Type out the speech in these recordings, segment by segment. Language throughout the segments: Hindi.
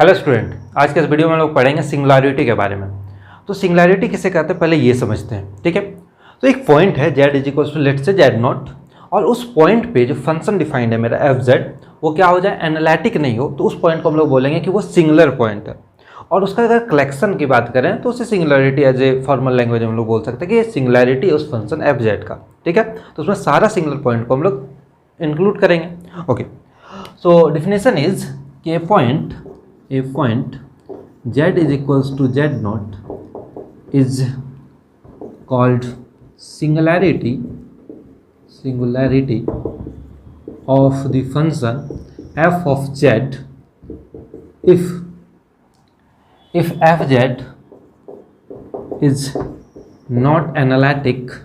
हेलो स्टूडेंट, आज के इस वीडियो में हम लोग पढ़ेंगे सिंगुलैरिटी के बारे में। तो सिंगुलैरिटी किसे कहते हैं पहले ये समझते हैं, ठीक है। तो एक पॉइंट है z is equal to let's say z naught, और उस पॉइंट पे जो फंक्शन डिफाइंड है मेरा एफ जेड, वो क्या हो जाए, एनालिटिक नहीं हो, तो उस पॉइंट को हम लोग बोलेंगे कि वो सिंगुलर पॉइंट है। और उसका अगर कलेक्शन की बात करें तो उसे singularity as a formal language हम लोग बोल सकते हैं कि ये सिंगुलैरिटी है उस फंक्शन एफ जेड का, ठीक है। तो उसमें सारा सिंगुलर पॉइंट को हम लोग इंक्लूड करेंगे। ओके, सो डिफिनेशन इज कि ए point z is equals to z naught is called singularity of the function f of z if fz is not analytic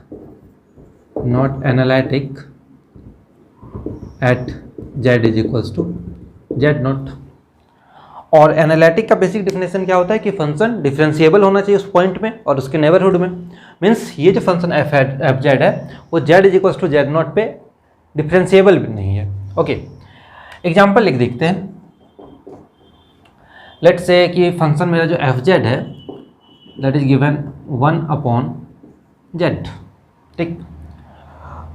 at z is equals to z naught। और एनालिटिक का बेसिक डिफिनेशन क्या होता है कि फंक्शन डिफरेंशिएबल होना चाहिए उस पॉइंट में और उसके नेबरहुड में। मीन्स ये जो फंक्शन एफ जेड है वो z is equals to z naught पे डिफरेंशिएबल भी नहीं है। ओके, एग्जांपल लिख देखते हैं। लेट्स से कि फंक्शन मेरा जो एफ जेड है दैट इज गिवन 1/z, ठीक।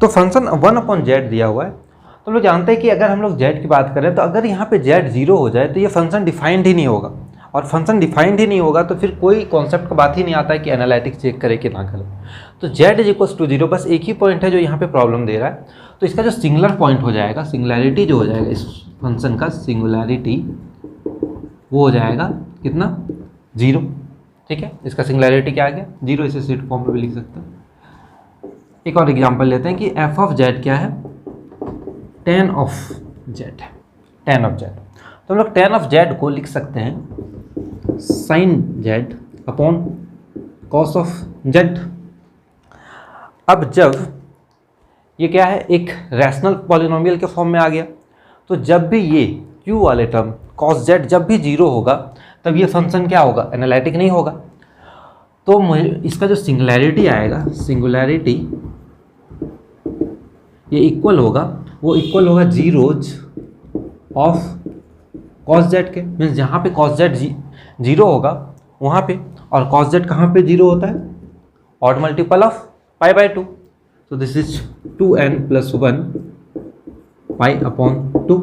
तो फंक्शन 1/z दिया हुआ है, तो हम लोग जानते हैं कि अगर हम लोग z की बात करें तो अगर यहाँ पे z 0 हो जाए तो ये फंक्शन डिफाइंड ही नहीं होगा, और फंक्शन डिफाइंड ही नहीं होगा तो फिर कोई कॉन्सेप्ट का बात ही नहीं आता है कि एनालिटिक चेक करे कि ना करे। तो z इज इक्वल्स टू 0, बस एक ही पॉइंट है जो यहाँ पे प्रॉब्लम दे रहा है। तो इसका जो सिंगुलर पॉइंट हो जाएगा, सिंगुलैरिटी जो हो जाएगा इस फंक्शन का, सिंगुलैरिटी वो हो जाएगा कितना, 0, ठीक है। इसका सिंगुलैरिटी क्या आ गया, 0। इसे सेट फॉर्म में भी लिख सकते हैं। एक और एग्जाम्पल लेते हैं कि एफ ऑफ जेड क्या है, tan ऑफ जेड है, tan ऑफ जेड। तो हम लोग tan ऑफ जेड को लिख सकते हैं sin Z upon cos of Z. अब जब ये क्या है, एक रैशनल पॉलिनोमियल के फॉर्म में आ गया, तो जब भी ये q वाले टर्म cos जेड जब भी 0 होगा तब ये फंक्शन क्या होगा, एनालिटिक नहीं होगा। तो मुझे इसका जो सिंगुलैरिटी आएगा, सिंगुलैरिटी ये इक्वल होगा, वो इक्वल होगा 0 ऑफ cos z के। मीन्स जहाँ पे cos z 0 होगा वहाँ पे, और cos z कहाँ पे 0 होता है, ऑड मल्टीपल ऑफ π/2। तो दिस इज 2n + 1 π/2।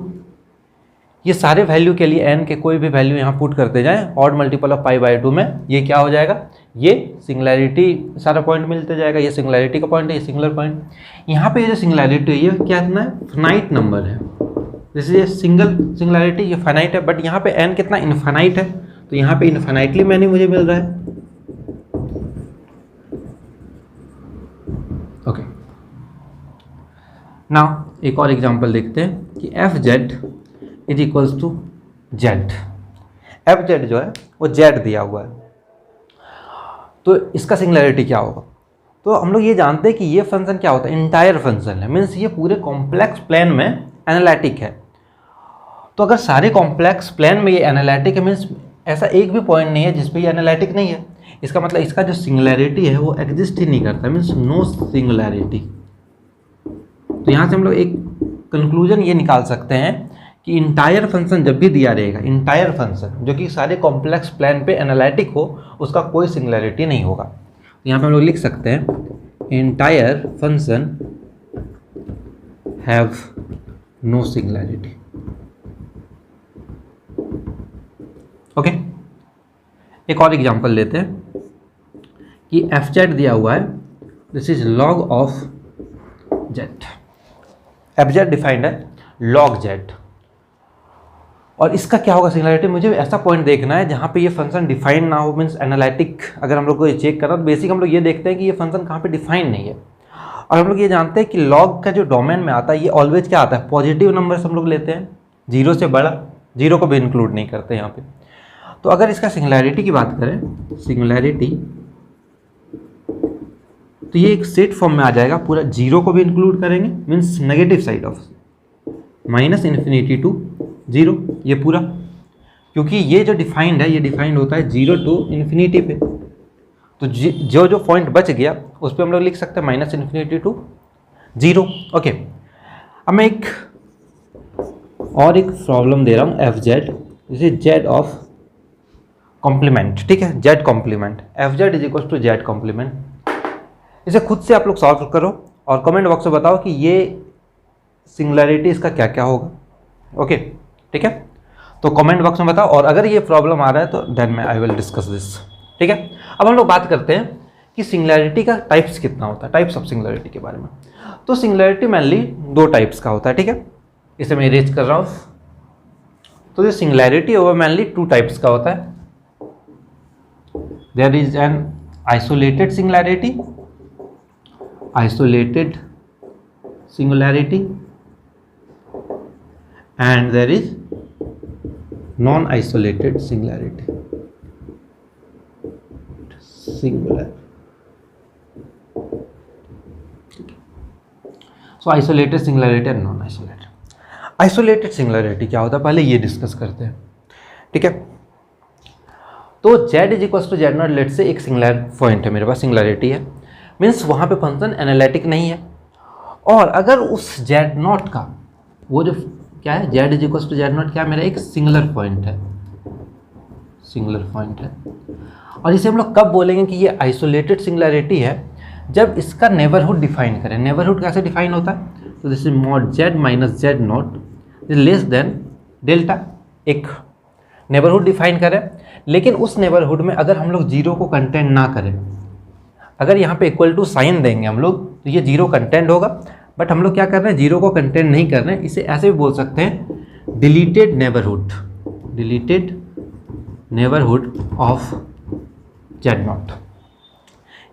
ये सारे वैल्यू के लिए n के कोई भी वैल्यू यहाँ पुट करते जाएं, ऑड मल्टीपल ऑफ π/2 में ये क्या हो जाएगा, ये सिंगुलैरिटी सारा पॉइंट मिलते जाएगा। ये सिंगुलैरिटी का पॉइंट है, ये सिंगुलर पॉइंट। यहाँ पे ये जो सिंगुलैरिटी है ये क्या कितना है, फाइनाइट नंबर है। जैसे ये सिंगुलैरिटी ये फाइनाइट है, बट यहाँ पे n कितना, इनफाइनाइट है। तो यहाँ पे इनफाइनाइटली मैंने मुझे मिल रहा है। ओके, नाउ एक और एग्जांपल देखते हैं कि F Z is equals to z. F z जो है वो जेड दिया हुआ है, तो इसका सिंगुलैरिटी क्या होगा। तो हम लोग ये जानते हैं कि ये फंक्शन क्या होता है, इंटायर फंक्शन है। मीन्स ये पूरे कॉम्प्लेक्स प्लेन में एनालिटिक है। तो अगर सारे कॉम्प्लेक्स प्लेन में ये एनालिटिक है, मीन्स ऐसा एक भी पॉइंट नहीं है जिस पे ये एनालिटिक नहीं है। इसका मतलब इसका जो सिंगुलैरिटी है वो एग्जिस्ट ही नहीं करता, मीन्स नो सिंगुलैरिटी। तो यहाँ से हम लोग एक कंक्लूजन ये निकाल सकते हैं कि इंटायर फंक्शन जब भी दिया रहेगा, इंटायर फंक्शन जो कि सारे कॉम्प्लेक्स प्लेन पे एनालिटिक हो, उसका कोई सिंगुलैरिटी नहीं होगा। तो यहाँ पे हम लोग लिख सकते हैं entire function have no singularity. Okay, एक और एग्जांपल लेते हैं कि एफ जेड दिया हुआ है, this is log of Z. F Z defined है लॉग जेड, और इसका क्या होगा सिंगुलैरिटी। मुझे ऐसा पॉइंट देखना है जहाँ पे ये फंक्शन डिफाइन ना हो, मीन्स एनालिटिक। अगर हम लोग को ये चेक करना तो बेसिक हम लोग ये देखते हैं कि ये फंक्शन कहाँ पे डिफाइन नहीं है। और हम लोग ये जानते हैं कि लॉग का जो डोमेन में आता है ये ऑलवेज क्या आता है, पॉजिटिव नंबर्स हम लोग लेते हैं, 0 से बड़ा, 0 को भी इंक्लूड नहीं करते यहाँ पे। तो अगर इसका सिंगुलैरिटी की बात करें, सिंगुलैरिटी, तो ये एक सेट फॉर्म में आ जाएगा, पूरा 0 को भी इंक्लूड करेंगे, means negative side of -∞ to 0, ये पूरा, क्योंकि ये जो डिफाइंड है ये डिफाइंड होता है 0 to ∞ पे। तो जो पॉइंट बच गया उस पर हम लोग लिख सकते हैं -∞ to 0। ओके, अब मैं एक प्रॉब्लम दे रहा हूँ एफ जेड, जैसे जेड ऑफ कॉम्प्लीमेंट, ठीक है, z complement, f Z is equal to z complement. इसे खुद से आप लोग सॉल्व करो और कमेंट बॉक्स में बताओ कि ये सिंगुलैरिटी इसका क्या क्या होगा। ओके, ठीक है, तो कमेंट बॉक्स में बताओ, और अगर ये प्रॉब्लम आ रहा है तो देन मैं आई विल डिस्कस दिस। ठीक है, अब हम लोग बात करते हैं कि सिंगुलैरिटी का टाइप्स कितना होता है, टाइप्स ऑफ सिंगुलैरिटी के बारे में। तो सिंगुलैरिटी मेनली 2 टाइप्स का होता है, ठीक है, इसे मैं इरेज कर रहा हूँ। तो जो सिंगुलैरिटी है वो मेनली 2 टाइप्स का होता है। There is an isolated singularity, isolated singularity, and there is non isolated singularity, singular. So isolated singularity and non isolated. Isolated singularity क्या होता है, पहले ये डिस्कस करते हैं। ठीक है, तो z is equal to z naught, let say एक सिंगुलर पॉइंट है मेरे पास, सिंगुलैरिटी है, मीन्स वहाँ पे फंक्शन एनालिटिक नहीं है। और अगर उस जेड नॉट का वो जो क्या है, z is equal to z naught क्या है, मेरा एक सिंगुलर पॉइंट है, सिंगुलर पॉइंट है। और इसे हम लोग कब बोलेंगे कि ये आइसोलेटेड सिंगुलैरिटी है, जब इसका नेबरहुड डिफाइन करें। नेबरहुड कैसे डिफाइन होता है, तो this is mod z minus Z naught is less than delta. एक नेबरहुड डिफाइन करें, लेकिन उस नेबरहुड में अगर हम लोग जीरो को कंटेंट ना करें, अगर यहाँ पे इक्वल टू साइन देंगे हम लोग तो ये जीरो कंटेंट होगा, बट हम लोग क्या कर रहे हैं, जीरो को कंटेंट नहीं कर रहे हैं। इसे ऐसे भी बोल सकते हैं deleted neighbourhood, deleted neighbourhood of Z not.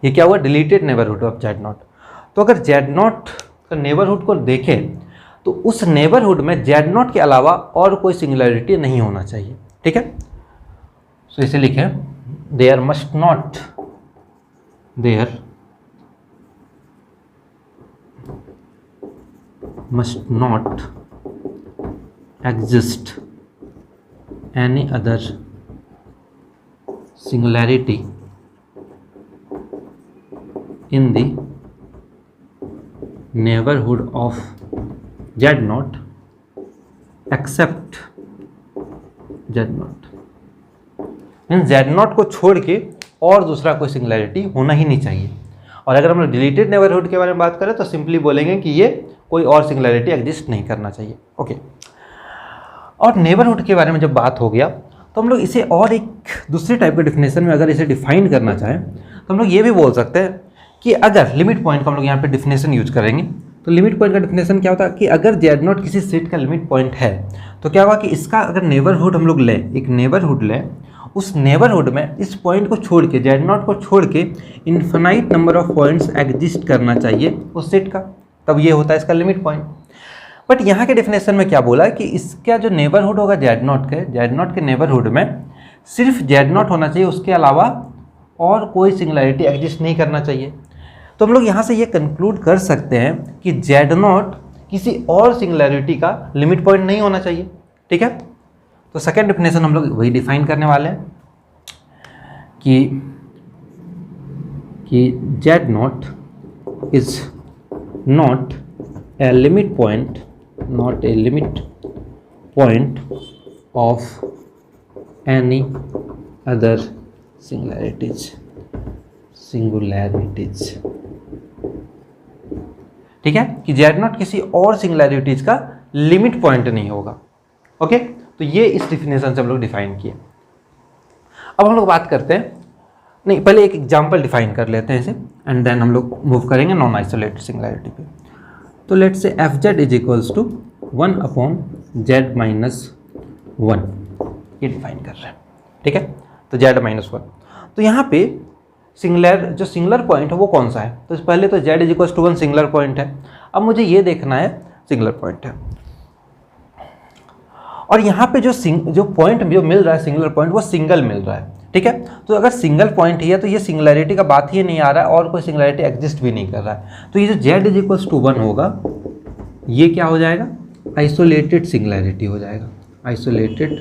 ये क्या हुआ, deleted neighbourhood of Z not. तो अगर जेड नॉट का नेबरहुड को देखें तो उस नेबरहुड में जेड नॉट के अलावा और कोई सिंगुलैरिटी नहीं होना चाहिए। ठीक है, सो इसे लिखें, there must not, there must not exist any other singularity in the neighborhood of z naught except z naught, means z naught को छोड़ के और दूसरा कोई सिंगुलैरिटी होना ही नहीं चाहिए। और अगर हम लोग डिलीटेड नेबरहुड के बारे में बात करें तो सिंपली बोलेंगे कि ये कोई और सिंगुलैरिटी एग्जिस्ट नहीं करना चाहिए। ओके, और नेबरहुड के बारे में जब बात हो गया तो हम लोग इसे और एक दूसरी टाइप के डिफिनेशन में अगर इसे डिफाइन करना चाहें तो हम लोग ये भी बोल सकते हैं कि अगर लिमिट पॉइंट का हम लोग यहाँ पे डिफिनेशन यूज करेंगे, तो लिमिट पॉइंट का डिफिनेशन क्या होता है कि अगर जेड नॉट किसी सेट का लिमिट पॉइंट है तो क्या होगा कि इसका अगर नेबरहुड हम लोग लें, एक नेबरहुड लें, उस नेबरहुड में इस पॉइंट को छोड़ के, जेड नॉट को छोड़ के infinite number of points exist करना चाहिए उस सेट का, तब ये होता है इसका लिमिट पॉइंट। बट यहाँ के डिफिनेशन में क्या बोला कि इसका जो नेबरहुड होगा जेड नॉट के नेबरहुड में सिर्फ जेड नॉट होना चाहिए, उसके अलावा और कोई सिंगुलैरिटी एग्जिस्ट नहीं करना चाहिए। तो हम लोग यहाँ से ये कंक्लूड कर सकते हैं कि जेड नॉट किसी और सिंगुलैरिटी का लिमिट पॉइंट नहीं होना चाहिए। ठीक है, तो सेकेंड डिफिनेशन हम लोग वही डिफाइन करने वाले हैं कि z naught is not a limit point, not a limit point of any other singularities, ठीक है, कि जेड नॉट किसी और सिंगुलैरिटीज का लिमिट पॉइंट नहीं होगा। ओके, तो ये इस डिफिनेशन से हम लोग डिफाइन किए। अब हम लोग बात करते हैं, नहीं पहले एक एग्जांपल डिफाइन कर लेते हैं इसे, एंड देन हम लोग मूव करेंगे नॉन आइसोलेटेड सिंगुलैरिटी पे। तो let's say f Z is equals to 1 upon Z minus 1, ये डिफाइन कर रहे हैं। ठीक है, तो जेड माइनस 1, तो यहाँ पे जो सिंगुलर पॉइंट है वो कौन सा है, तो पहले तो z is equal to 1 singular point है। अब मुझे ये देखना है सिंगुलर पॉइंट है, और यहाँ पे जो पॉइंट जो मिल रहा है सिंगुलर पॉइंट वो सिंगल मिल रहा है। ठीक है, तो अगर सिंगल पॉइंट ही है तो ये सिंगुलैरिटी का बात ही नहीं आ रहा है और कोई सिंगुलैरिटी एग्जिस्ट भी नहीं कर रहा है। तो ये जो z इज इक्वल टू 1 होगा ये क्या हो जाएगा, आइसोलेटेड सिंगुलैरिटी हो जाएगा, आइसोलेटेड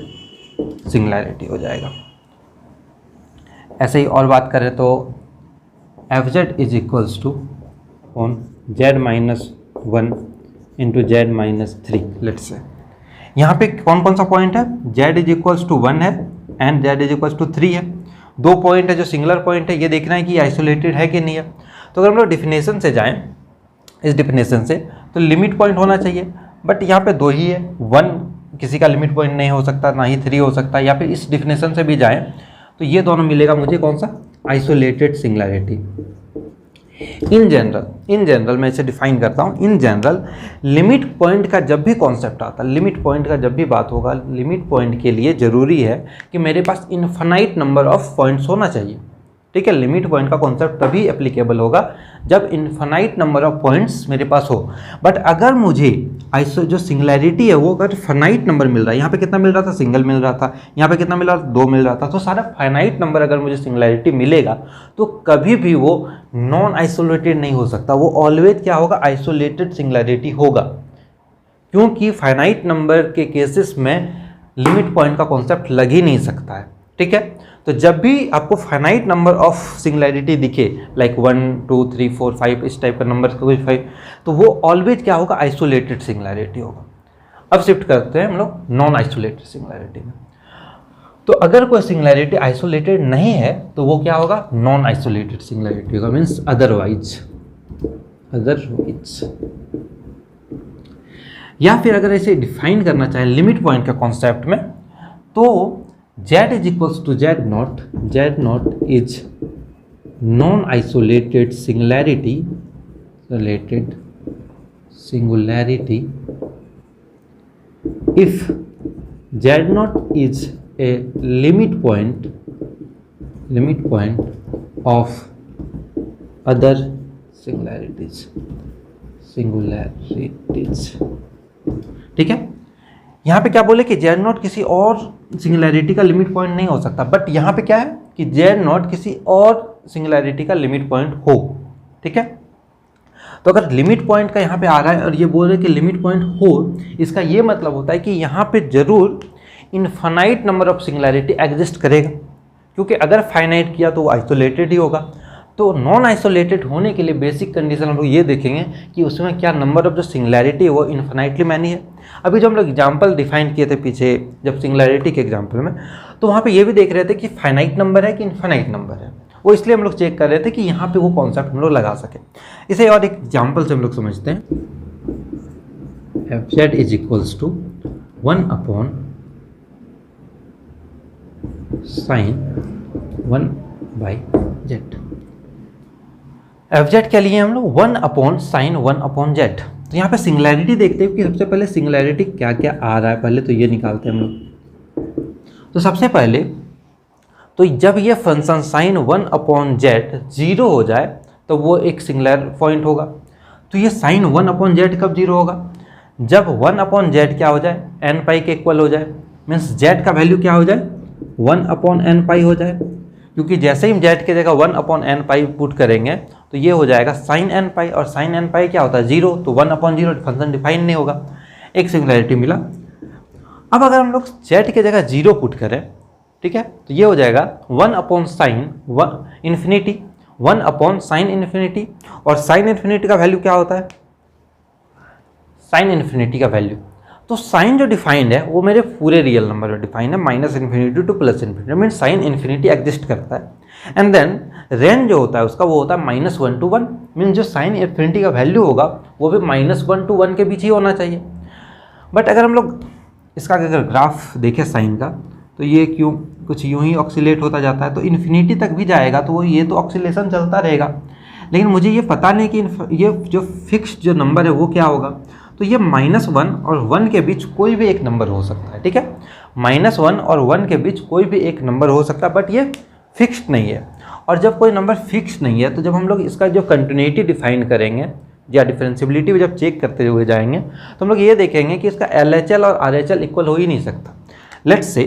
सिंगुलैरिटी हो जाएगा। ऐसे ही और बात करें तो f Z is equals to one z minus 1 into z minus 3, let's say यहाँ पे कौन कौन सा पॉइंट है, जेड इज इक्वल्स टू 1 है, and z is equals to 3 है। 2 पॉइंट है जो सिंगुलर पॉइंट है, ये देखना है कि आइसोलेटेड है कि नहीं है। तो अगर हम लोग डिफिनेशन से जाएं, इस डिफिनेशन से, तो लिमिट पॉइंट होना चाहिए, बट यहाँ पे 2 ही है, 1 किसी का लिमिट पॉइंट नहीं हो सकता, ना ही 3 हो सकता, या फिर इस डिफिनेशन से भी जाएं तो ये दोनों मिलेगा मुझे कौन सा, आइसोलेटेड सिंगुलैरिटी। इन जनरल मैं इसे डिफाइन करता हूँ। इन जनरल लिमिट पॉइंट का जब भी कॉन्सेप्ट आता है, लिमिट पॉइंट का जब भी बात होगा, लिमिट पॉइंट के लिए ज़रूरी है कि मेरे पास इनफाइनाइट नंबर ऑफ पॉइंट्स होना चाहिए। ठीक है, लिमिट पॉइंट का कॉन्सेप्ट तभी एप्लीकेबल होगा जब इनफाइनाइट नंबर ऑफ पॉइंट्स मेरे पास हो। बट अगर मुझे जो सिंगुलैरिटी है वो अगर फाइनाइट नंबर मिल रहा है, यहाँ पे कितना मिल रहा था, सिंगल मिल रहा था, यहाँ पे कितना मिल रहा था, 2 मिल रहा था, तो सारा फाइनाइट नंबर अगर मुझे सिंगुलैरिटी मिलेगा तो कभी भी वो नॉन आइसोलेटेड नहीं हो सकता, वो ऑलवेज क्या होगा, आइसोलेटेड सिंगुलैरिटी होगा, क्योंकि फाइनाइट नंबर के केसेस में लिमिट पॉइंट का कॉन्सेप्ट लग ही नहीं सकता है। ठीक है, तो जब भी आपको फाइनाइट नंबर ऑफ सिंगुलैरिटी दिखे, लाइक 1 2 3 4 5 इस टाइप का नंबर कोई 5, तो वो ऑलवेज क्या होगा, आइसोलेटेड सिंगुलैरिटी होगा। अब शिफ्ट करते हैं हम लोग नॉन आइसोलेटेड सिंगुलैरिटी में। तो अगर कोई सिंगुलैरिटी आइसोलेटेड नहीं है तो वो क्या होगा, नॉन आइसोलेटेड सिंगुलैरिटी होगा, मीन्स अदरवाइज। या फिर अगर ऐसे डिफाइन करना चाहे लिमिट पॉइंट का कॉन्सेप्ट में, तो Z is equals to Z naught is non-isolated singularity if Z naught is a limit point of other singularities। ठीक है, यहाँ पे क्या बोले कि जेड नॉट किसी और सिंगुलैरिटी का लिमिट पॉइंट नहीं हो सकता, बट यहाँ पे क्या है कि जेड नॉट किसी और सिंगुलैरिटी का लिमिट पॉइंट हो। ठीक है, तो अगर लिमिट पॉइंट का यहाँ पे आ रहा है और ये बोल रहे कि लिमिट पॉइंट हो, इसका ये मतलब होता है कि यहाँ पे जरूर infinite number of singularity exist करेगा, क्योंकि अगर फाइनाइट किया तो वो आइसोलेटेड ही होगा। तो नॉन आइसोलेटेड होने के लिए बेसिक कंडीशन हम लोग ये देखेंगे कि उसमें क्या नंबर ऑफ जो सिंगुलैरिटी है वो इन्फिनाइटली मैनी है। अभी जो हम लोग एग्जाम्पल डिफाइन किए थे पीछे जब सिंगुलैरिटी के एग्जाम्पल में, तो वहाँ पे ये भी देख रहे थे कि फाइनाइट नंबर है कि इन्फिनाइट नंबर है, वो इसलिए हम लोग चेक कर रहे थे कि यहाँ पे वो कॉन्सेप्ट हम लोग लगा सके। इसे और एक एग्जाम्पल से हम लोग समझते हैं। fz is equals to 1 upon sine 1 by z. fz क्या लिए हम लोग, 1 अपॉन साइन 1 अपॉन जेड। तो यहाँ पे सिंगुलैरिटी देखते हैं कि सबसे पहले सिंगुलैरिटी क्या क्या आ रहा है, पहले तो ये निकालते हैं हम लोग। तो सबसे पहले तो जब ये फंक्शन साइन 1 अपॉन जेड 0 हो जाए तो वो एक सिंगुलर पॉइंट होगा। तो ये साइन 1 अपॉन जेड कब 0 होगा, जब 1 अपॉन जेड क्या हो जाए, एन पाई के इक्वल हो जाए, मीन्स जेड का वैल्यू क्या हो जाए, 1 अपॉन एन पाई हो जाए। क्योंकि जैसे ही हम जेड की जगह 1 अपॉन एन पाई पुट करेंगे तो ये हो जाएगा साइन एन पाई, और साइन एन पाई क्या होता है 0, तो 1 अपॉन 0 फंक्शन डिफाइन नहीं होगा, एक सिंगुलैरिटी मिला। अब अगर हम लोग जेड की जगह 0 पुट करें, ठीक है, तो ये हो जाएगा 1 upon sign infinity, 1 upon sign infinity, और साइन इन्फिनिटी का वैल्यू क्या होता है, साइन इन्फिनिटी का वैल्यू, तो साइन जो डिफाइंड है वो मेरे पूरे रियल नंबर में डिफाइंड है, minus infinity two plus infinity, mean sine infinity exist करता है। एंड देन रेंज जो होता है उसका वो होता है -1 to 1, मीन जो साइन इन्फिनिटी का वैल्यू होगा वो भी -1 to 1 के बीच ही होना चाहिए। बट अगर हम लोग इसका अगर ग्राफ देखें साइन का, तो ये क्यों कुछ यूं ही ऑक्सीलेट होता जाता है, तो इन्फिनिटी तक भी जाएगा तो वो ये तो ऑक्सीलेशन चलता रहेगा, लेकिन मुझे ये पता नहीं कि ये जो फिक्स्ड जो नंबर है वो क्या होगा। तो ये -1 और 1 के बीच कोई भी एक नंबर हो सकता है, ठीक है, -1 और 1 के बीच कोई भी एक नंबर हो सकता है, बट ये फिक्स्ड नहीं है। और जब कोई नंबर फिक्स्ड नहीं है तो जब हम लोग इसका जो कंटिन्यूटी डिफाइन करेंगे या डिफरेंशियबिलिटी जब चेक करते हुए जाएंगे तो हम लोग ये देखेंगे कि इसका LHL और RHL इक्वल हो ही नहीं सकता। लेट्स से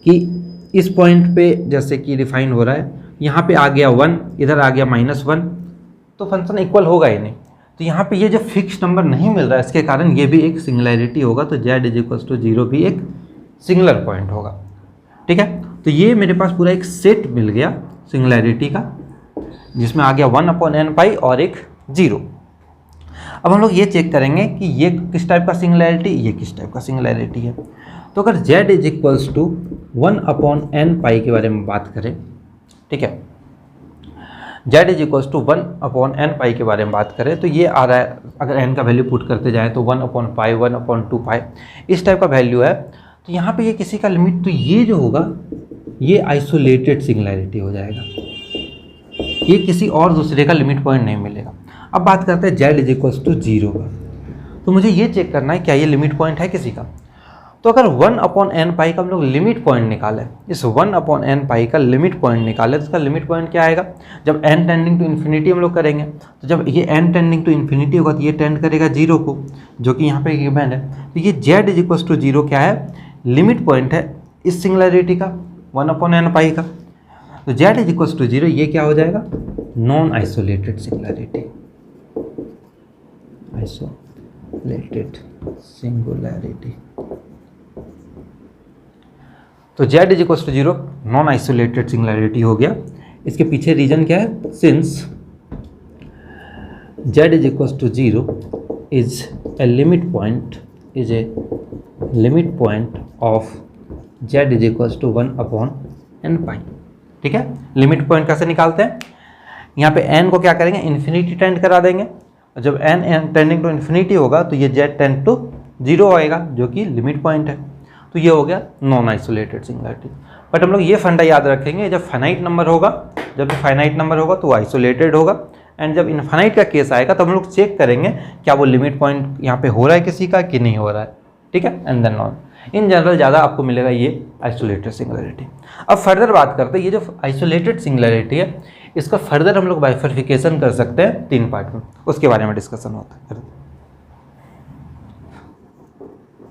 कि इस पॉइंट पे जैसे कि डिफाइन हो रहा है, यहाँ पे आ गया 1, इधर आ गया -1, तो फंक्शन इक्वल होगा ही नहीं। तो यहाँ पे ये जो फिक्स नंबर नहीं मिल रहा है इसके कारण ये भी एक सिंगुलैरिटी होगा, तो z = 0 भी एक सिंगुलर पॉइंट होगा, ठीक है। तो ये मेरे पास पूरा एक सेट मिल गया सिंगुलैरिटी का, जिसमें आ गया 1 अपॉन n पाई और एक 0। अब हम लोग ये चेक करेंगे कि ये किस टाइप का सिंगुलैरिटी, ये किस टाइप का सिंगुलैरिटी है। तो अगर z = 1/n के बारे में बात करें, ठीक है, z is equals to 1/n के बारे में बात करें तो ये आ रहा है, अगर n का वैल्यू पुट करते जाएँ तो 1/π 1/2π इस टाइप का वैल्यू है। तो यहाँ पे ये किसी का लिमिट, तो ये जो होगा ये आइसोलेटेड सिंगुलैरिटी हो जाएगा, ये किसी और दूसरे का लिमिट पॉइंट नहीं मिलेगा। अब बात करते हैं z इज इक्वल्स टू 0 का, तो मुझे ये चेक करना है क्या ये लिमिट पॉइंट है किसी का। तो अगर 1/n का हम लोग लिमिट पॉइंट निकालें, इस 1/n का लिमिट पॉइंट निकालें तो इसका लिमिट पॉइंट क्या आएगा, जब n टेंडिंग टू इन्फिनिटी हम लोग करेंगे तो जब ये n टेंडिंग टू इन्फिनिटी होगा तो ये टेंड करेगा 0 को, जो कि यहाँ पे गिवन है। तो ये z इज इक्वल्स टू 0 क्या है, लिमिट पॉइंट है इस सिंगुलैरिटी का 1/n का। तो z इज इक्वल्स टू 0 ये क्या हो जाएगा, non isolated singularity, isolated singularity. तो z is equals to 0 non isolated singularity हो गया। इसके पीछे रीजन क्या है, since z is equals to 0 is a limit point, is a limit point of z is equals to 1/n। ठीक है, लिमिट पॉइंट कैसे निकालते हैं, यहाँ पे n को क्या करेंगे, इन्फिनिटी टेंड करा देंगे, और जब n टेंडिंग टू इन्फिनिटी होगा तो ये z टेंड टू 0 आएगा, जो कि लिमिट पॉइंट है। तो ये हो गया नॉन आइसोलेटेड सिंगुलैरिटी। बट हम लोग ये फंडा याद रखेंगे, जब फाइनाइट नंबर होगा, जब फाइनाइट नंबर होगा तो वो आइसोलेटेड होगा, एंड जब इनफाइनाइट का केस आएगा तो हम लोग चेक करेंगे क्या वो लिमिट पॉइंट यहाँ पे हो रहा है किसी का कि नहीं हो रहा है, ठीक है, and then non. In general ज़्यादा आपको मिलेगा ये आइसोलेटेड सिंगुलैरिटी। अब फर्दर बात करते हैं, ये जो आइसोलेटेड सिंगुलैरिटी है इसका फर्दर हम लोग बाइफर्फिकेशन कर सकते हैं 3 पार्ट में, उसके बारे में डिस्कशन होता है।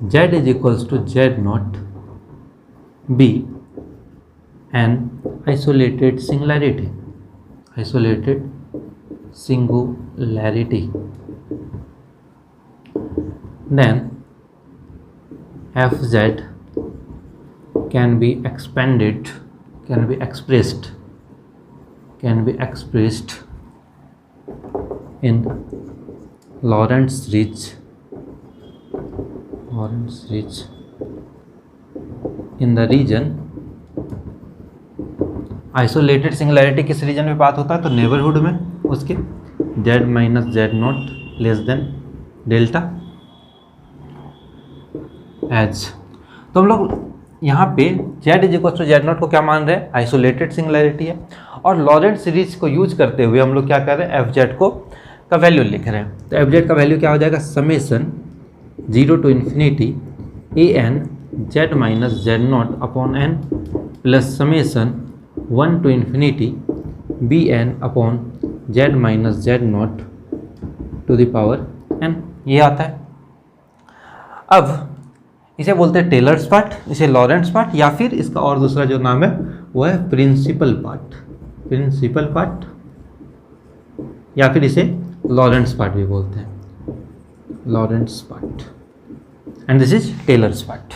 z is equals to z0 be an isolated singularity, isolated singularity, then fz can be expanded, can be expressed in Lorentz ridge in the region, isolated singularity किस रीजन में बात होता है, तो नेबरहुड में उसके z minus z0 less than delta H. तो हम लोग यहाँ पे z is equal to z0 को क्या मान रहे हैं, आइसोलेटेड सिंगुलैरिटी है, और लॉरेंट सीरीज को यूज करते हुए हम लोग क्या कर रहे हैं, fz को का वैल्यू लिख रहे हैं। तो fz का वैल्यू क्या हो जाएगा, summation 0 to infinity an z minus z0 upon n plus summation 1 to infinity bn upon z minus z0 to the power n, ये आता है। अब इसे बोलते हैं टेलर्स पार्ट, इसे लॉरेंट्स पार्ट, या फिर इसका और दूसरा जो नाम है वो है प्रिंसिपल पार्ट, या फिर इसे लॉरेंट्स पार्ट भी बोलते हैं, Laurent's part, and this is Taylor's part,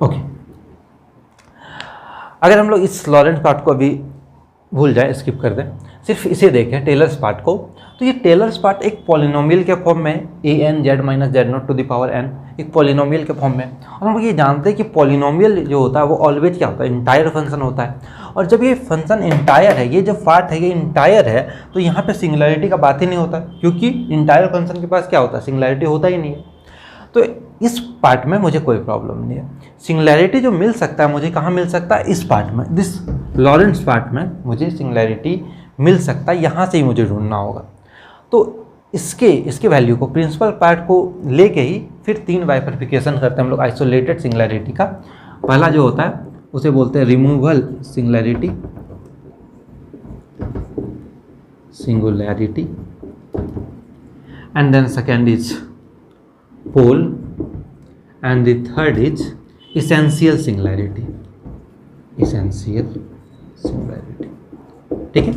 okay. अगर हम लोग इस लॉरेंट्स पार्ट को अभी भूल जाए, स्किप कर दें, सिर्फ इसे देखें टेलर्स पार्ट को, तो ये टेलर्स पार्ट एक पॉलिनोमियल के फॉर्म में an z minus z0 to the power n, एक पॉलिनोमियल के फॉर्म में। और हम लोग ये जानते हैं कि पॉलिनोमियल जो होता है वो ऑलवेज क्या होता है, इंटायर फंक्शन होता है, और जब ये फंक्शन इंटायर है, ये जो पार्ट है ये इंटायर है, तो यहाँ पे सिंगुलैरिटी का बात ही नहीं होता, क्योंकि इंटायर फंक्शन के पास क्या होता है, सिंगुलैरिटी होता ही नहीं है। तो इस पार्ट में मुझे कोई प्रॉब्लम नहीं है। सिंगुलैरिटी जो मिल सकता है मुझे कहाँ मिल सकता है, इस पार्ट में, दिस लॉरेंट्स पार्ट में मुझे सिंगुलैरिटी मिल सकता है, यहाँ से ही मुझे ढूंढना होगा। तो इसके वैल्यू को, प्रिंसिपल पार्ट को लेके ही फिर 3 बाइफर्फिकेशन करते हैं हम लोग आइसोलेटेड सिंगुलैरिटी का। पहला जो होता है उसे बोलते हैं removal singularity, and then second is pole, and the third is essential singularity, ठीक है।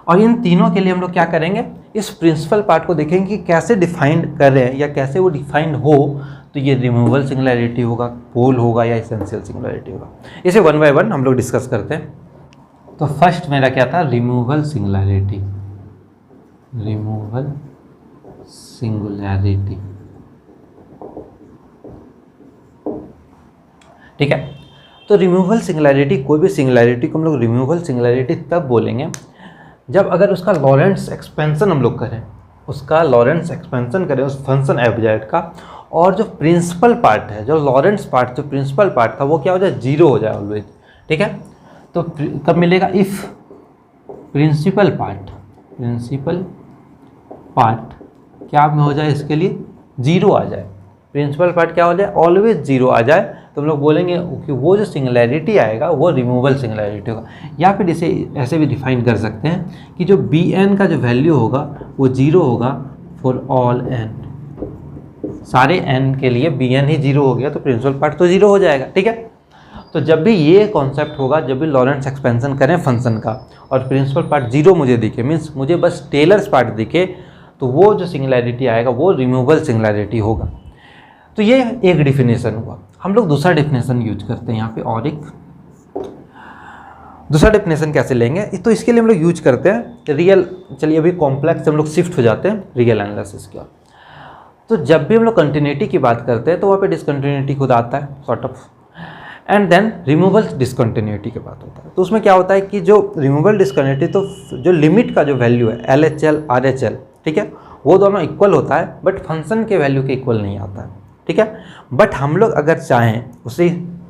और इन तीनों के लिए हम लोग क्या करेंगे, इस प्रिंसिपल पार्ट को देखेंगे कि कैसे डिफाइंड कर रहे हैं या कैसे वो डिफाइंड हो, तो ये रिमूवल सिंगुलैरिटी होगा, पोल होगा या इसेंशियल सिंगुलैरिटी होगा। इसे 1 बाय 1 हम लोग डिस्कस करते हैं। तो फर्स्ट मेरा क्या था, रिमूवल सिंगुलैरिटी, ठीक है। तो रिमूवल सिंगुलैरिटी, कोई भी सिंगुलैरिटी को हम लोग रिमूवल सिंगुलैरिटी तब बोलेंगे जब अगर उसका लॉरेंट्ज एक्सपेंशन हम लोग करें, उसका लॉरेंट्ज एक्सपेंशन करें उस फंक्शन एफ जेड का, और जो प्रिंसिपल पार्ट है, जो लॉरेंट्ज पार्ट, जो प्रिंसिपल पार्ट था वो क्या हो जाए, जीरो हो जाए ऑलवेज। ठीक है। तो कब मिलेगा, इफ़ प्रिंसिपल पार्ट क्या में हो जाए, इसके लिए जीरो आ जाए, प्रिंसिपल पार्ट क्या हो जाए, ऑलवेज जीरो आ जाए, तो हम लोग बोलेंगे कि वो जो सिंगुलैरिटी आएगा वो रिमूवल सिंगुलैरिटी होगा। या फिर इसे ऐसे भी डिफाइन कर सकते हैं कि जो बी एन का जो वैल्यू होगा वो जीरो होगा फॉर ऑल एन, सारे एन के लिए बी एन ही जीरो हो गया तो प्रिंसिपल पार्ट तो जीरो हो जाएगा। ठीक है। तो जब भी ये कॉन्सेप्ट होगा, जब भी लॉरेंट्ज एक्सपेंशन करें फंक्शन का और प्रिंसिपल पार्ट जीरो मुझे दिखे, मीन्स मुझे बस टेलर्स पार्ट दिखे, तो वो जो सिंगुलैरिटी आएगा वो रिमूवल सिंगुलैरिटी होगा। तो ये एक डिफिनेशन हुआ। हम लोग दूसरा डिफिनेशन यूज करते हैं यहाँ पे, और एक दूसरा डिफिनेशन कैसे लेंगे, तो इसके लिए हम लोग यूज करते हैं रियल। चलिए अभी कॉम्प्लेक्स से हम लोग शिफ्ट हो जाते हैं रियल एनालिसिस की। तो जब भी हम लोग कंटिन्यूटी की बात करते हैं तो वहाँ पे डिसकंटिन्यूटी खुद आता है sort of, and then removal discontinuity की बात होता है। तो उसमें क्या होता है कि जो रिमूवल डिसकंटिन्यूटी, तो जो लिमिट का जो वैल्यू है LHL RHL, ठीक है, वो दोनों इक्वल होता है, बट फंक्शन के वैल्यू के इक्वल नहीं आता है। ठीक है। बट हम लोग अगर चाहें उसे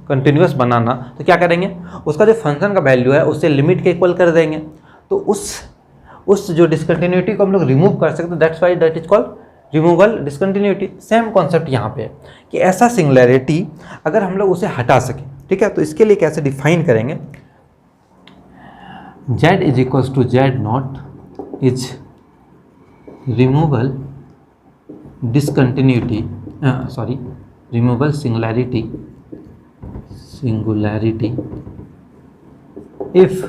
कंटिन्यूस बनाना तो क्या करेंगे, उसका जो फंक्शन का वैल्यू है उससे लिमिट के इक्वल कर देंगे, तो उस जो डिसकंटिन्यूटी को हम लोग रिमूव कर सकते हैं। That's why that is called removal discontinuity. Same concept यहाँ पे है कि ऐसा सिंगुलैरिटी अगर हम लोग उसे हटा सकें, ठीक है, तो इसके लिए कैसे डिफाइन करेंगे, z is equals to z naught is removal discontinuity, removal singularity if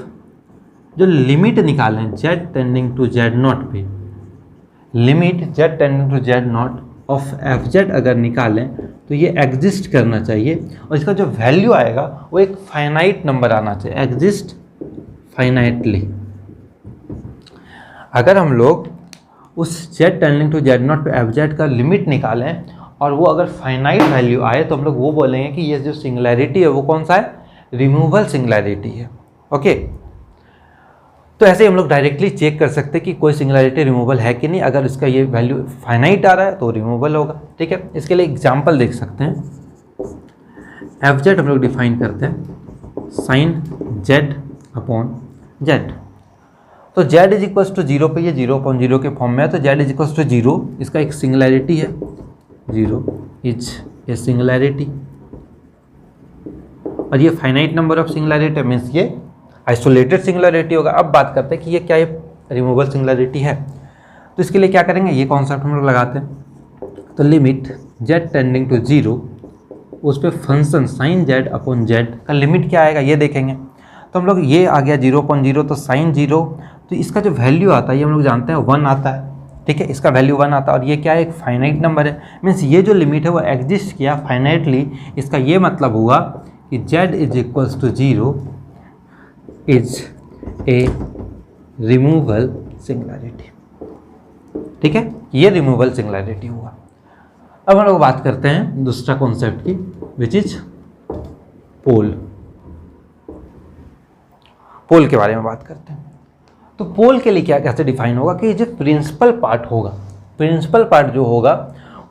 जो लिमिट निकालें z tending to z naught पे, limit z tending to z naught of f z अगर निकालें तो ये एग्जिस्ट करना चाहिए, और इसका जो वैल्यू आएगा वो एक फाइनाइट नंबर आना चाहिए, एग्जिस्ट फाइनाइटली। अगर हम लोग उस z tending to z naught पे एफ जेड का लिमिट निकालें और वो अगर फाइनाइट वैल्यू आए तो हम लोग वो बोलेंगे कि ये जो सिंगुलैरिटी है वो कौन सा है, रिमूवल सिंगुलैरिटी है। ओके। तो ऐसे हम लोग डायरेक्टली चेक कर सकते हैं कि कोई सिंगुलैरिटी रिमूवल है कि नहीं। अगर इसका ये वैल्यू फाइनाइट आ रहा है तो रिमूवल होगा। ठीक है। इसके लिए एग्जांपल देख सकते हैं। एफ जेड हम लोग डिफाइन करते हैं साइन जेड अपॉन जेड। तो z is equals to zero पे ये 0/0 के फॉर्म में है, तो z इज इक्वल्स टू 0 इसका एक सिंगुलैरिटी है, 0 इज ए सिंगुलैरिटी, और ये finite number of singularity means ये आइसोलेटेड सिंगुलैरिटी होगा। अब बात करते हैं कि ये क्या ये रिमूवल सिंगुलैरिटी है। तो इसके लिए क्या करेंगे, ये कॉन्सेप्ट हम लोग लगाते हैं। तो लिमिट z टेंडिंग टू 0, उस पर function sine z upon Z का लिमिट क्या आएगा ये देखेंगे। तो हम लोग ये आ गया 0/0, तो साइन 0, तो इसका जो वैल्यू आता है ये हम लोग जानते हैं 1 आता है। ठीक है, इसका वैल्यू 1 आता है, और ये क्या है, एक फाइनाइट नंबर है, मीन्स ये जो लिमिट है वो एग्जिस्ट किया फाइनाइटली। इसका ये मतलब हुआ कि z is equals to 0 is a removal singularity. ठीक है, ये रिमूवल सिंगुलैरिटी हुआ। अब हम लोग बात करते हैं दूसरा कॉन्सेप्ट की, विच इज पोल। पोल के बारे में बात करते हैं। तो पोल के लिए क्या कैसे डिफाइन होगा कि जो प्रिंसिपल पार्ट होगा, प्रिंसिपल पार्ट जो होगा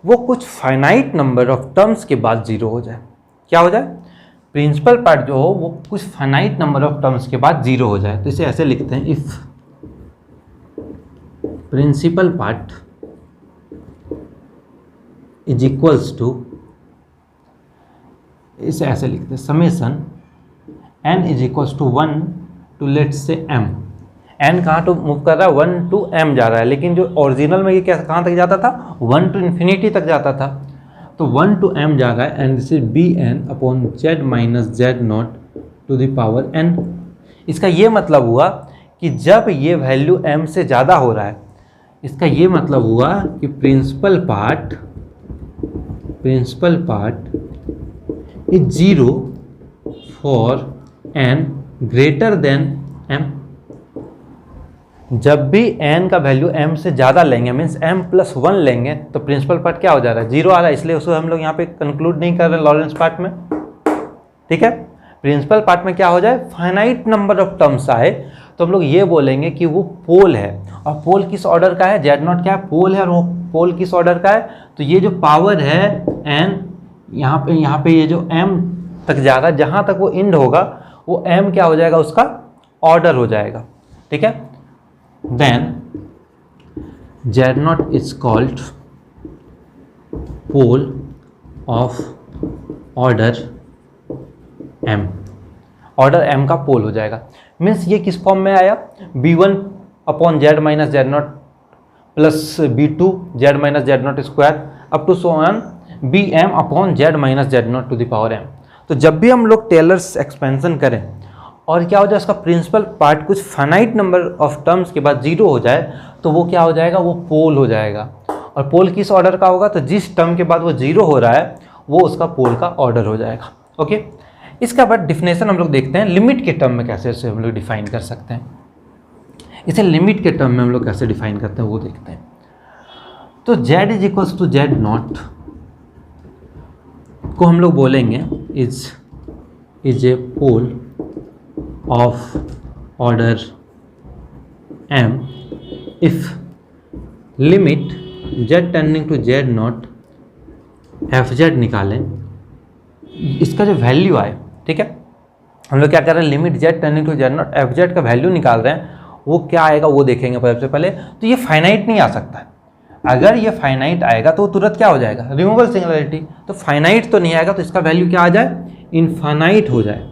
वो कुछ फाइनाइट नंबर ऑफ टर्म्स के बाद 0 हो जाए। क्या हो जाए, प्रिंसिपल पार्ट जो हो वो कुछ फाइनाइट नंबर ऑफ टर्म्स के बाद 0 हो जाए। तो इसे ऐसे लिखते हैं, if principal part is equals to, इसे ऐसे लिखते हैं summation n is equals to 1 to let's say m। n कहाँ तो मूव कर रहा है, 1 to m जा रहा है, लेकिन जो ओरिजिनल में ये क्या कहाँ तक जाता था, 1 to infinity तक जाता था। तो 1 to m जा रहा है, and this is bn upon z minus Z naught to the power n। इसका ये मतलब हुआ कि जब ये वैल्यू m से ज़्यादा हो रहा है, इसका ये मतलब हुआ कि principal part is 0 for n greater than m। जब भी n का वैल्यू m से ज़्यादा लेंगे, मीन्स m+1 लेंगे, तो प्रिंसिपल पार्ट क्या हो जा रहा है, 0 आ रहा है, इसलिए उसको हम लोग यहाँ पे कंक्लूड नहीं कर रहे लॉरेंस पार्ट में। ठीक है। प्रिंसिपल पार्ट में क्या हो जाए, फाइनाइट नंबर ऑफ टर्म्स आए तो हम लोग ये बोलेंगे कि वो पोल है। और पोल किस ऑर्डर का है, जेड नॉट क्या है, पोल है, और वो पोल किस ऑर्डर का है, तो ये जो पावर है एन, यहाँ पे ये जो m तक जा रहा है, जहाँ तक वो एंड होगा वो m क्या हो जाएगा, उसका ऑर्डर हो जाएगा, ठीक है। Then z naught is called pole of order m, order m का पोल हो जाएगा। मीन्स ये किस फॉर्म में आया, b1 upon Z minus Z naught plus b2 z minus Z naught square up to so on bm upon Z minus Z naught to the power m। तो जब भी हम लोग टेलर्स एक्सपेंशन करें और क्या हो जाए, उसका प्रिंसिपल पार्ट कुछ फाइनाइट नंबर ऑफ टर्म्स के बाद जीरो हो जाए तो वो क्या हो जाएगा, वो पोल हो जाएगा। और पोल किस ऑर्डर का होगा, तो जिस टर्म के बाद वो जीरो हो रहा है वो उसका पोल का ऑर्डर हो जाएगा, ओके। इसके बाद डिफिनेशन हम लोग देखते हैं लिमिट के टर्म में कैसे इसे हम लोग डिफाइन कर सकते हैं। इसे लिमिट के टर्म में हम लोग कैसे डिफाइन करते हैं वो देखते हैं। तो z is equals to z naught को हम लोग बोलेंगे is a pole of order m if limit z tending to z naught f z निकालें, इसका जो वैल्यू आए, ठीक है। हम लोग क्या कर रहे हैं, limit z tending to z naught f z का वैल्यू निकाल रहे हैं, वो क्या आएगा वो देखेंगे सबसे पहले। तो ये फाइनाइट नहीं आ सकता है, अगर ये फाइनाइट आएगा तो तुरंत क्या हो जाएगा, रिमूवल सिंगुलरिटी। तो फाइनाइट तो नहीं आएगा तो इसका वैल्यू क्या आ जाए, इनफाइनाइट हो जाए,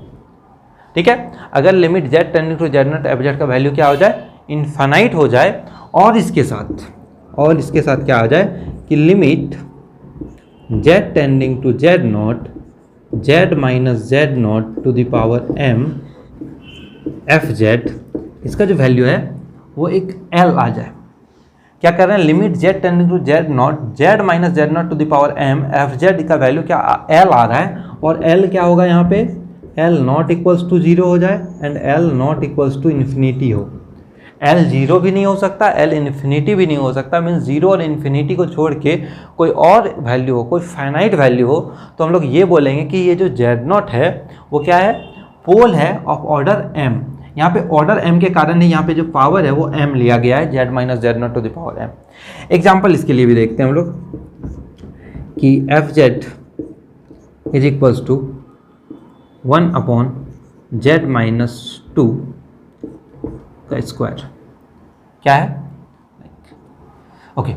ठीक है। अगर limit z tending to z naught f z का वैल्यू क्या हो जाए, इनफाइनाइट हो जाए, और इसके साथ क्या आ जाए कि limit z tending to z naught z minus Z naught to the power m f z, इसका जो वैल्यू है वो एक l आ जाए। क्या कर रहे हैं, limit z tending to z naught z minus Z naught to the power m f z का वैल्यू क्या l आ रहा है, और l क्या होगा यहाँ पे, l not equals to zero हो जाए and l not equals to infinity हो। l जीरो भी नहीं हो सकता, l इन्फिनिटी भी नहीं हो सकता। मीन्स जीरो और इन्फिनिटी को छोड़ के कोई और वैल्यू हो, कोई फाइनाइट वैल्यू हो, तो हम लोग ये बोलेंगे कि ये जो जेड नॉट है वो क्या है, पोल है ऑफ ऑर्डर m। यहाँ पे ऑर्डर m के कारण ही यहाँ पे जो पावर है वो m लिया गया है, Z minus Z naught to the power m। Example इसके लिए भी देखते हैं हम लोग कि F Z is equals to 1 upon Z minus 2 का स्क्वायर क्या है, okay.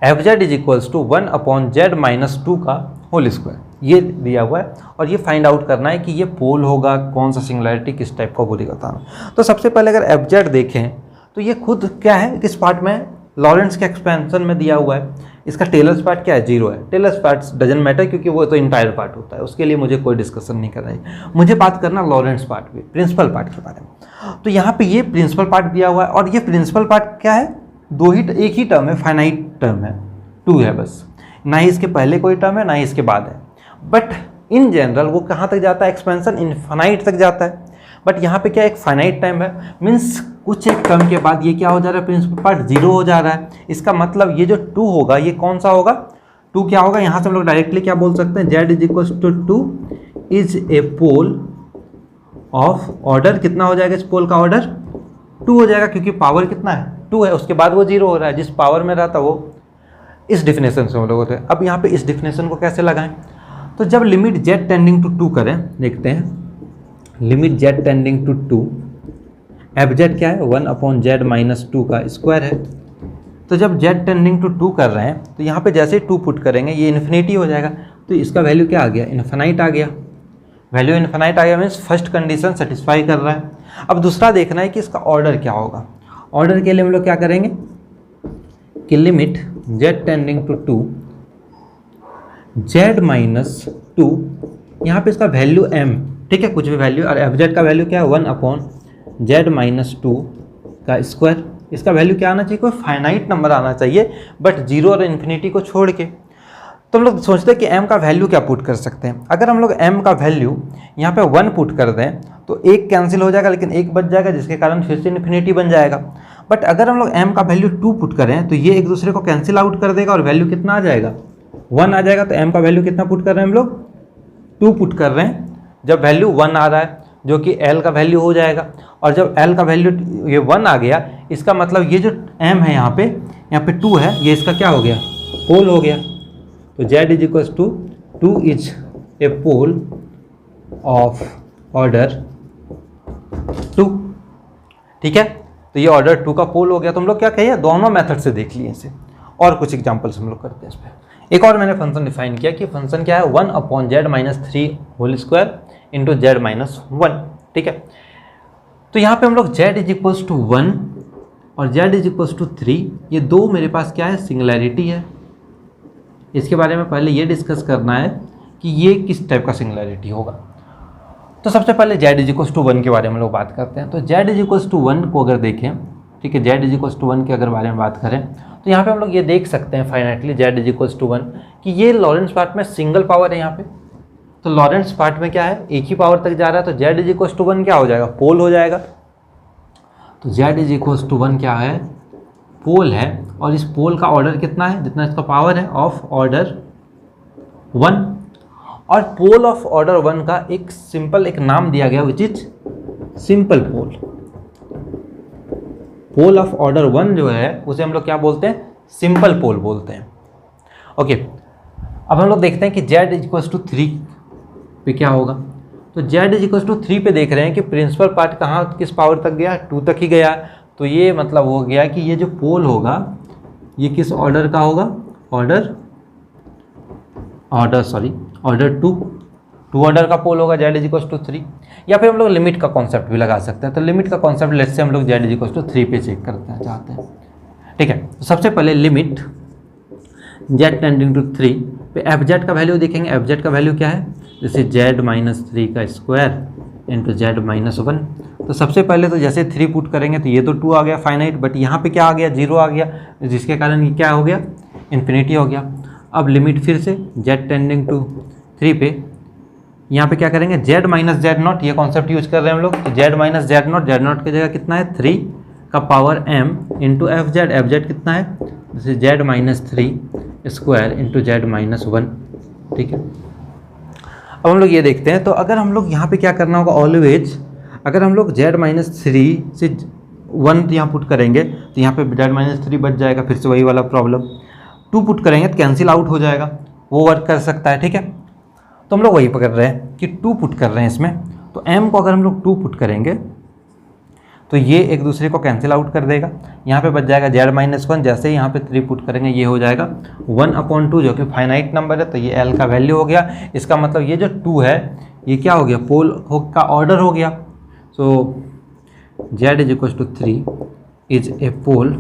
F Z is equals to 1 upon Z minus 2 का होल स्क्वायर, ये दिया हुआ है, और ये फाइंड आउट करना है कि ये पोल होगा, कौन सा सिंगुलरिटी किस टाइप का बोली करता है। तो सबसे पहले अगर एफ जेड देखें तो ये खुद क्या है, किस पार्ट में, लॉरेंट्ज के एक्सपेंशन में दिया हुआ है। इसका टेलर्स पार्ट क्या है, जीरो है। टेलर्स पार्ट डजंट मैटर क्योंकि वो तो इंटायर पार्ट होता है, उसके लिए मुझे कोई डिस्कशन नहीं करना है। मुझे बात करना लॉरेंट्ज पार्ट भी, प्रिंसिपल पार्ट के बारे में। तो यहाँ पे ये प्रिंसिपल पार्ट दिया हुआ है, और ये प्रिंसिपल पार्ट क्या है, एक ही टर्म है, फाइनाइट टर्म है, 2 है बस, ना ही इसके पहले कोई टर्म है ना ही इसके बाद है। बट इन जनरल वो कहाँ तक जाता है, एक्सपेंशन इनफाइनाइट तक जाता है। बट यहाँ पे क्या एक फाइनाइट टाइम है, मीन्स कुछ एक टर्म के बाद ये क्या हो जा रहा है, प्रिंसिपल पार्ट जीरो हो जा रहा है। इसका मतलब ये जो 2 होगा ये कौन सा होगा, 2 क्या होगा, यहाँ से हम लोग डायरेक्टली क्या बोल सकते हैं, Z is equal to 2 is a pole of order, कितना हो जाएगा इस पोल का ऑर्डर, 2 हो जाएगा, क्योंकि पावर कितना है, 2 है, उसके बाद वो जीरो हो रहा है, जिस पावर में रहता वो। इस डिफिनेशन से हम लोग होते हैं। अब यहाँ पे इस डिफिनेशन को कैसे लगाएं, तो जब लिमिट जेड टेंडिंग टू 2 करें, देखते हैं limit Z tending to 2, F Z क्या है, 1 अपॉन जेड माइनस 2 का स्क्वायर है। तो जब जेड टेंडिंग टू 2 कर रहे हैं तो यहाँ पे जैसे 2 पुट करेंगे ये इन्फिनिटी हो जाएगा, तो इसका वैल्यू क्या आ गया, इन्फिनाइट आ गया। वैल्यू इन्फिनाइट आ गया मीन्स फर्स्ट कंडीशन सेटिस्फाई कर रहा है। अब दूसरा देखना है कि इसका ऑर्डर क्या होगा। ऑर्डर के लिए हम लोग क्या करेंगे कि limit Z tending to 2 Z minus 2, यहाँ पे इसका वैल्यू m, ठीक है, कुछ भी वैल्यू, और एफ जेड का वैल्यू क्या है, 1 अपॉन जेड माइनस 2 का स्क्वायर। इसका वैल्यू क्या आना चाहिए, कोई फाइनाइट नंबर आना चाहिए, बट जीरो और इन्फिनिटी को छोड़ के। तो हम लोग सोचते हैं कि m का वैल्यू क्या पुट कर सकते हैं। अगर हम लोग m का वैल्यू यहाँ पे 1 पुट कर दें तो एक कैंसिल हो जाएगा, लेकिन एक बच जाएगा, जिसके कारण फिर से इन्फिनिटी बन जाएगा। बट अगर हम लोग m का वैल्यू 2 पुट करें तो ये एक दूसरे को कैंसिल आउट कर देगा और वैल्यू कितना आ जाएगा, 1 आ जाएगा। तो m का वैल्यू कितना पुट कर रहे हैं हम लोग, 2 पुट कर रहे हैं, जब वैल्यू 1 आ रहा है जो कि L का वैल्यू हो जाएगा, और जब L का वैल्यू ये 1 आ गया, इसका मतलब ये जो M है यहाँ पे 2 है, ये इसका क्या हो गया, पोल हो गया। तो Z is equal to 2 is a pole of order 2। ठीक है, तो ये ऑर्डर 2 का पोल हो गया। तो हम लोग क्या कहिए, दोनों मेथड से देख लिए इसे, और कुछ एग्जांपल्स हम लोग करते हैं इस पर। एक और मैंने फंक्शन डिफाइन किया कि फंक्शन क्या है, 1/z-3 whole square into z-1। ठीक है, तो यहाँ पे हम लोग z इज इक्वल्स टू 1 और z इज इक्वल्स टू 3, ये दो मेरे पास क्या है, सिंगुलैरिटी है। इसके बारे में पहले ये डिस्कस करना है कि ये किस टाइप का सिंगुलैरिटी होगा। तो सबसे पहले z इज इक्वल्स टू 1 के बारे में लोग बात करते हैं। तो z इज इक्वल्स टू 1 को अगर देखें, ठीक है, z इज इक्वल्स टू 1 के अगर बारे में बात करें तो यहाँ पे हम लोग ये देख सकते हैं finitely z is equals to 1 कि ये लॉरेंस पार्ट में सिंगल पावर है यहाँ पे। तो लॉरेंस पार्ट में क्या है, एक ही पावर तक जा रहा है, तो z इज इक्वल्स टू 1 क्या हो जाएगा, पोल हो जाएगा। तो z इज इक्वल्स टू 1 क्या है, पोल है, और इस पोल का ऑर्डर कितना है, जितना इसका पावर है, ऑफ ऑर्डर 1। और पोल ऑफ ऑर्डर 1 का एक सिंपल एक नाम दिया गया which is simple pole. Pole of order 1 जो है उसे हम लोग क्या बोलते हैं, सिंपल पोल बोलते हैं। ओके, अब हम लोग देखते हैं कि z इक्वल्स टू 3 पे क्या होगा। तो z इक्वल्स टू 3 पे देख रहे हैं कि प्रिंसिपल पार्ट कहाँ किस पावर तक गया, 2 तक ही गया। तो ये मतलब हो गया कि ये जो पोल होगा ये किस ऑर्डर का होगा, ऑर्डर 2 ऑर्डर का पोल होगा, z इक्वल्स टू 3। या फिर हम लोग लिमिट का कॉन्सेप्ट भी लगा सकते हैं। तो लिमिट का कॉन्सेप्ट लेट्स से हम लोग z इक्वल्स टू 3 पे चेक करते हैं चाहते हैं। ठीक है, तो सबसे पहले लिमिट z टेंडिंग टू 3 पे fz का वैल्यू देखेंगे। fz का वैल्यू क्या है, जैसे z-3 का स्क्वायर इंटू z-1। तो सबसे पहले तो जैसे 3 पुट करेंगे तो ये तो 2 आ गया फाइनाइट, बट यहाँ पे क्या आ गया, 0 आ गया, जिसके कारण ये क्या हो गया, इन्फिनिटी हो गया। अब लिमिट फिर से z टेंडिंग टू 3 पे, यहाँ पे क्या करेंगे, z-z0, ये कॉन्सेप्ट यूज कर रहे हैं हम लोग। तो z-z0 की जगह कितना है, 3 का पावर m इंटू fz कितना है, जैसे z-3 स्क्वायर इंटू z-1। ठीक है, अब हम लोग ये देखते हैं। तो अगर हम लोग यहाँ पे क्या करना होगा, ऑलवेज अगर हम लोग z-3 से 1 यहाँ पुट करेंगे तो यहाँ पे z-3 बच जाएगा, फिर से वही वाला प्रॉब्लम। 2 पुट करेंगे तो कैंसिल आउट हो जाएगा, वो वर्क कर सकता है। ठीक है, तो हम लोग वही पकड़ रहे हैं कि 2 पुट कर रहे हैं इसमें। तो m को अगर हम लोग 2 पुट करेंगे तो ये एक दूसरे को कैंसिल आउट कर देगा, यहाँ पे बच जाएगा z-1। जैसे ही यहाँ पे 3 पुट करेंगे ये हो जाएगा 1/2, जो कि फाइनाइट नंबर है, तो ये l का वैल्यू हो गया। इसका मतलब ये जो 2 है ये क्या हो गया, पोल का ऑर्डर हो गया। So z is equal to 3 is a pole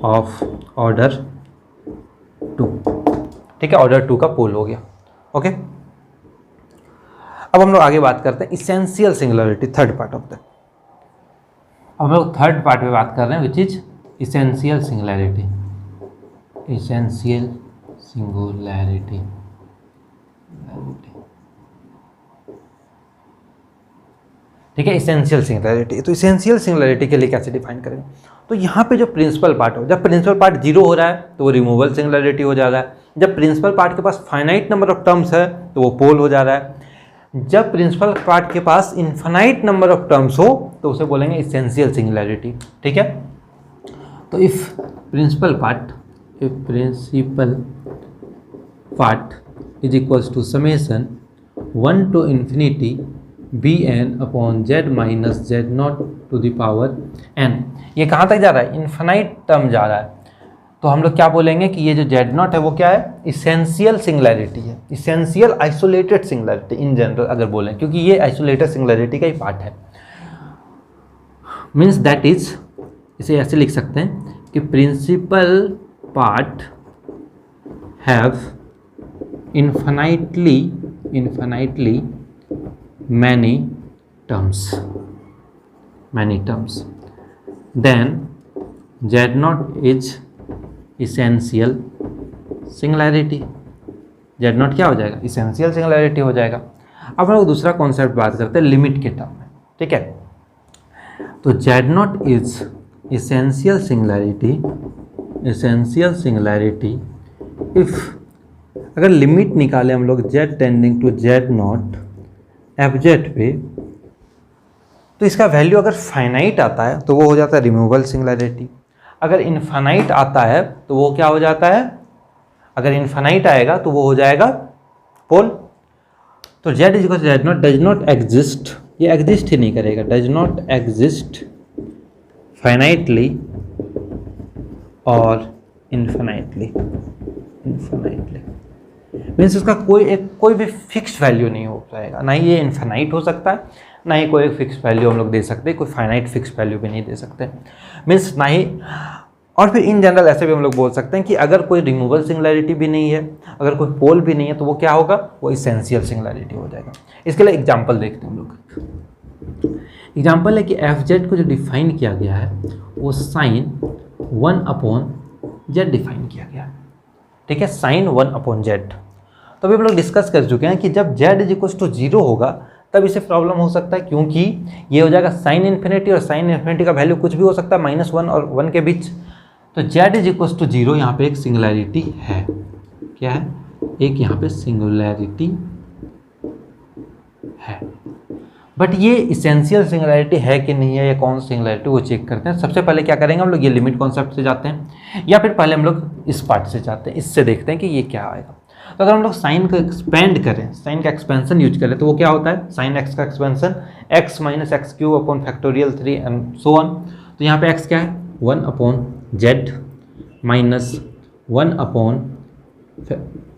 of order 2। ठीक है, ऑर्डर 2 का पोल हो गया। ओके, अब हम लोग आगे बात करते हैं essential singularity, third part of the. अब हम लोग थर्ड पार्ट में बात कर रहे हैं which is essential singularity. Essential singularity, ठीक है, इसेंशियल सिंगुलैरिटी। तो इसेंशियल सिंगुलैरिटी के लिए कैसे डिफाइन करेंगे, तो यहाँ पे जो प्रिंसिपल पार्ट हो, जब प्रिंसिपल पार्ट 0 हो रहा है तो वो रिमूवल सिंगुलैरिटी हो जा रहा है। जब प्रिंसिपल पार्ट के पास फाइनाइट नंबर ऑफ टर्म्स है तो वो पोल हो जा रहा है। जब प्रिंसिपल पार्ट के पास इन्फिनाइट नंबर ऑफ टर्म्स हो तो उसे बोलेंगे इसेंशियल सिंगुलैरिटी। ठीक है, तो if principal part is equals to summation 1 to infinity bn upon z minus z0 to the power n। ये कहाँ तक जा रहा है, इन्फिनाइट टर्म जा रहा है। तो हम लोग क्या बोलेंगे कि ये जो z0 है वो क्या है, इसेंशियल सिंगुलैरिटी है, essential isolated singularity in general अगर बोलें, क्योंकि ये आइसोलेटेड सिंगुलैरिटी का ही पार्ट है। मीन्स दैट इज, इसे ऐसे लिख सकते हैं कि principal part have infinitely many terms, then z0 is essential singularity। z0 क्या हो जाएगा, essential singularity हो जाएगा। अब हम लोग दूसरा कॉन्सेप्ट बात करते हैं लिमिट के टर्म में। ठीक है, तो z0 is essential singularity if अगर लिमिट निकाले हम लोग z tending to z0 F Z पे, तो इसका वैल्यू अगर फाइनाइट आता है तो वो हो जाता है रिमूवेबल सिंगुलैरिटी, अगर इनफाइनाइट आता है तो वो क्या हो जाता है, अगर इनफाइनाइट आएगा तो वो हो जाएगा पोल। तो Z is equal does not exist, ये एग्जिस्ट ही नहीं करेगा, डज नॉट एग्जिस्ट फाइनाइटली और इनफाइनाइटली, मीन्स उसका कोई भी फिक्स्ड वैल्यू नहीं हो पाएगा, ना ही ये इनफाइनाइट हो सकता है, ना ही कोई फिक्स्ड वैल्यू हम लोग दे सकते, कोई फाइनाइट फिक्स्ड वैल्यू भी नहीं दे सकते, मीन्स ना ही। और फिर इन जनरल ऐसे भी हम लोग बोल सकते हैं कि अगर कोई रिमूवल सिंगुलैरिटी भी नहीं है, अगर कोई पोल भी नहीं है, तो वो क्या होगा, वो इसेंशियल सिंगुलैरिटी हो जाएगा। इसके लिए एग्जांपल देखते हैं हम लोग। एग्जांपल है कि एफ जेड को जो डिफाइन किया गया है वो साइन 1/z डिफाइन किया गया है, ठीक है, साइन 1/z। तो अभी हम लोग डिस्कस कर चुके हैं कि जब z इज इक्वल टू 0 होगा तब इसे प्रॉब्लम हो सकता है, क्योंकि ये हो जाएगा साइन इन्फिनिटी, और साइन इन्फिनिटी का वैल्यू कुछ भी हो सकता है -1 और 1 के बीच। तो z इज इक्वल टू 0 यहाँ पे एक सिंगुलैरिटी है, क्या है, एक यहाँ पे सिंगुलैरिटी है। बट ये इसेंशियल सिंगुलैरिटी है कि नहीं है, या कौन सी सिंगुलैरिटी, वो चेक करते हैं। सबसे पहले क्या करेंगे हम लोग, ये लिमिट कॉन्सेप्ट से जाते हैं, या फिर पहले हम लोग इस पार्ट से जाते हैं, इससे देखते हैं कि ये क्या आएगा। तो अगर हम लोग साइन को एक्सपेंड करें, साइन का एक्सपेंशन यूज करें, तो वो क्या होता है, साइन एक्स का expansion x minus x cube upon factorial 3 and so on. तो यहाँ पे x क्या है, 1/z minus 1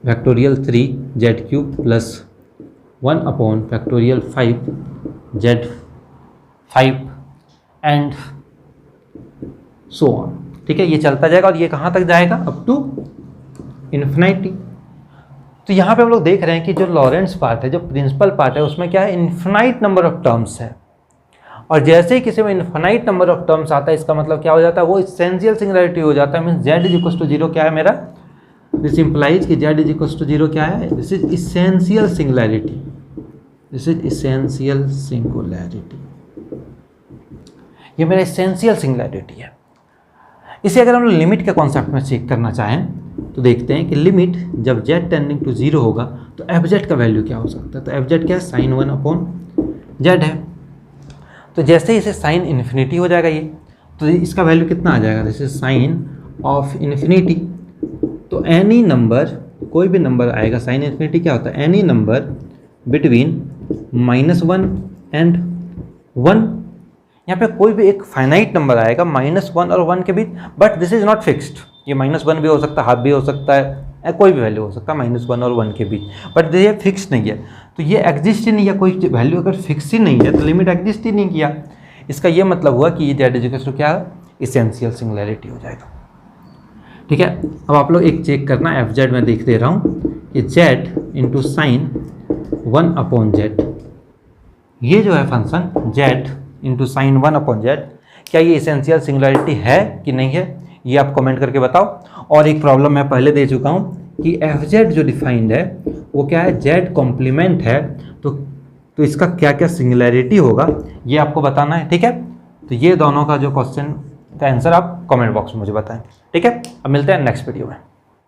factorial 3 z cube plus 1 factorial 5 z5 and so on, ठीक है, ये चलता जाएगा और ये कहाँ तक जाएगा, अप टू इन्फिनिटी। तो यहाँ पे हम लोग देख रहे हैं कि जो लॉरेंट्ज पार्ट है, जो प्रिंसिपल पार्ट है, उसमें क्या है, इन्फिनाइट नंबर ऑफ टर्म्स है, और जैसे ही किसी में इन्फिनाइट नंबर ऑफ टर्म्स आता है, इसका मतलब क्या हो जाता है, वो इसेंशियल सिंगुलैरिटी हो जाता है। Means z is equal to 0 क्या है मेरा, दिस इंप्लाइज कि z इज इक्वल टू 0 क्या है, this is essential singularity, this is essential singularity, ये मेरा इसेंशियल सिंगुलैरिटी है। इसे अगर हम लोग लिमिट के कॉन्सेप्ट में चेक करना चाहें तो देखते हैं कि लिमिट जब z टेंडिंग टू 0 होगा तो एफ जेड का वैल्यू क्या हो सकता है। तो एफ जेड क्या है, साइन 1/z है। तो जैसे ही इसे साइन इन्फिनिटी हो जाएगा ये, तो इसका वैल्यू कितना आ जाएगा, this is sine of infinity. तो एनी नंबर, कोई भी नंबर आएगा, साइन इन्फिनिटी क्या होता है, एनी नंबर बिटवीन -1 एंड 1। यहाँ पे कोई भी एक फाइनाइट नंबर आएगा -1 और 1 के बीच, but this is not fixed, ये -1 भी हो सकता है, हाफ भी हो सकता है, कोई भी वैल्यू हो सकता है -1 और 1 के बीच, बट ये फिक्स नहीं है। तो ये एग्जिस्ट ही नहीं है, कोई वैल्यू अगर फिक्स ही नहीं है तो लिमिट एग्जिस्ट ही नहीं किया। इसका ये मतलब हुआ कि ये z इज इक्वल टू क्या, इसेंशियल सिंगुलैरिटी हो जाएगा, ठीक है। अब आप लोग एक चेक करना, एफ जेड में देख दे रहा हूँ कि z इंटू साइन 1/z, ये जो है function z into sine 1/z, क्या ये इसेंशियल सिंगुलैरिटी है कि नहीं है, ये आप कमेंट करके बताओ। और एक प्रॉब्लम मैं पहले दे चुका हूँ कि एफ जेड जो डिफाइंड है वो क्या है, z कॉम्प्लीमेंट है, तो इसका क्या क्या सिंगुलैरिटी होगा ये आपको बताना है, ठीक है। तो ये दोनों का जो क्वेश्चन का आंसर आप कमेंट बॉक्स में मुझे बताएं, ठीक है। अब मिलते हैं नेक्स्ट वीडियो में।